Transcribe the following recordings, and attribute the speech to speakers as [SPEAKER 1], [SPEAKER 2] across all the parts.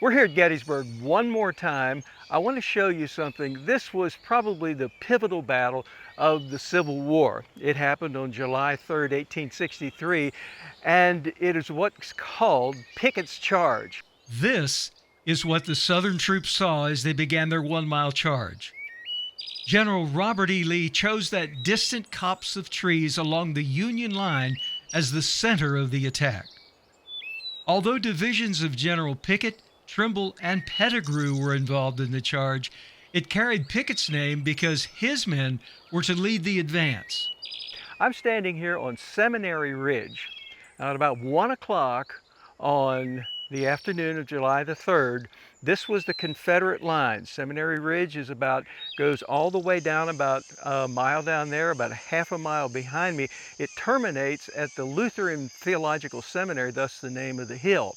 [SPEAKER 1] We're here at Gettysburg one more time. I want to show you something. This was probably the pivotal battle of the Civil War. It happened on July 3rd, 1863, and it is what's called Pickett's Charge.
[SPEAKER 2] This is what the Southern troops saw as they began their 1 mile charge. General Robert E. Lee chose that distant copse of trees along the Union line as the center of the attack. Although divisions of General Pickett, Trimble, and Pettigrew were involved in the charge, it carried Pickett's name because his men were to lead the advance.
[SPEAKER 1] I'm standing here on Seminary Ridge at about 1 o'clock on the afternoon of July the 3rd. This was the Confederate line. Seminary Ridge goes all the way down about a mile down there, about a half a mile behind me. It terminates at the Lutheran Theological Seminary, thus the name of the hill.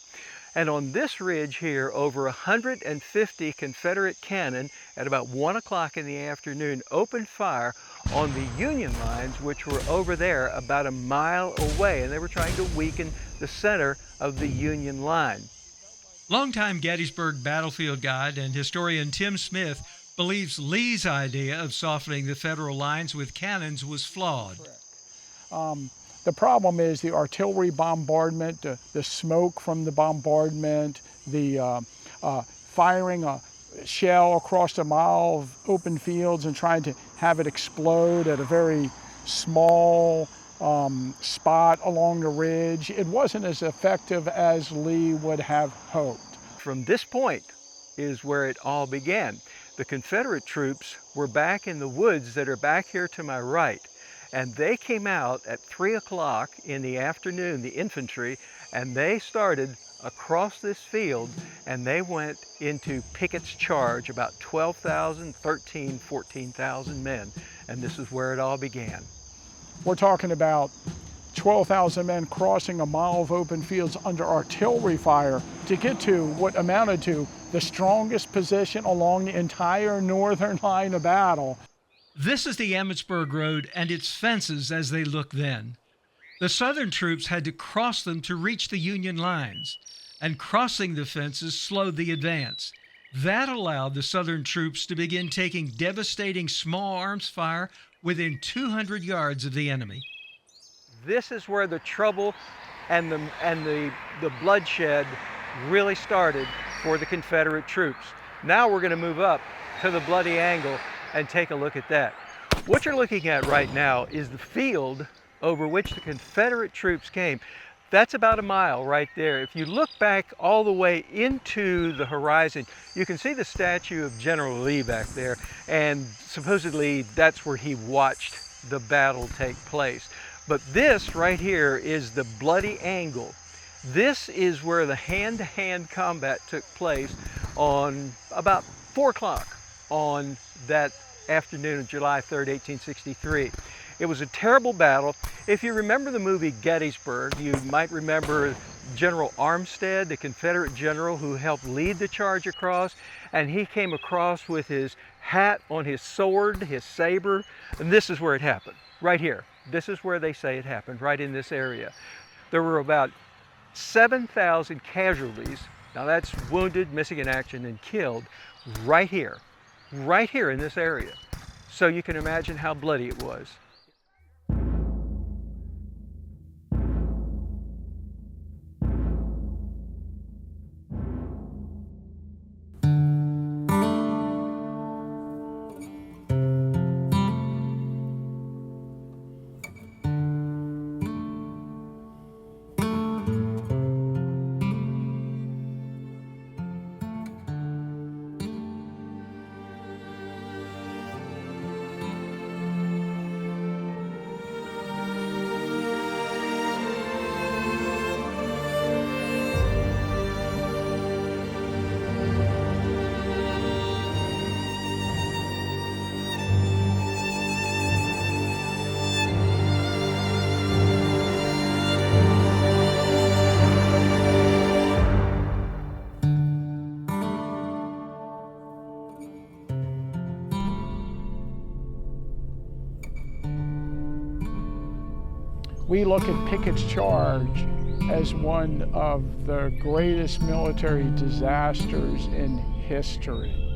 [SPEAKER 1] And on this ridge here, over 150 Confederate cannon at about 1 o'clock in the afternoon opened fire on the Union lines, which were over there about a mile away, and they were trying to weaken the center of the Union line.
[SPEAKER 2] Longtime Gettysburg battlefield guide and historian Tim Smith believes Lee's idea of softening the Federal lines with cannons was flawed.
[SPEAKER 3] The problem is the artillery bombardment, the smoke from the bombardment, the firing a shell across a mile of open fields and trying to have it explode at a very small spot along the ridge. It wasn't as effective as Lee would have hoped.
[SPEAKER 1] From this point is where it all began. The Confederate troops were back in the woods that are back here to my right. And they came out at 3 o'clock in the afternoon, the infantry, and they started across this field and they went into Pickett's charge, about 12,000, 13,000, 14,000 men. And this is where it all began.
[SPEAKER 3] We're talking about 12,000 men crossing a mile of open fields under artillery fire to get to what amounted to the strongest position along the entire northern line of battle.
[SPEAKER 2] This is the Emmitsburg Road and its fences as they look then. The Southern troops had to cross them to reach the Union lines, and crossing the fences slowed the advance. That allowed the Southern troops to begin taking devastating small arms fire within 200 yards of the enemy.
[SPEAKER 1] This is where the trouble and the bloodshed really started for the Confederate troops. Now we're going to move up to the Bloody Angle and take a look at that. What you're looking at right now is the field over which the Confederate troops came. That's about a mile right there. If you look back all the way into the horizon, you can see the statue of General Lee back there, and supposedly that's where he watched the battle take place. But this right here is the Bloody Angle. This is where the hand-to-hand combat took place on about 4 o'clock on that afternoon of July 3rd, 1863. It was a terrible battle. If you remember the movie Gettysburg, you might remember General Armstead, the Confederate general who helped lead the charge across, and he came across with his hat on his sword, his saber, and this is where it happened, right here. This is where they say it happened, right in this area. There were about 7,000 casualties. Now that's wounded, missing in action, and killed right here in this area. So you can imagine how bloody it was.
[SPEAKER 3] We look at Pickett's charge as one of the greatest military disasters in history.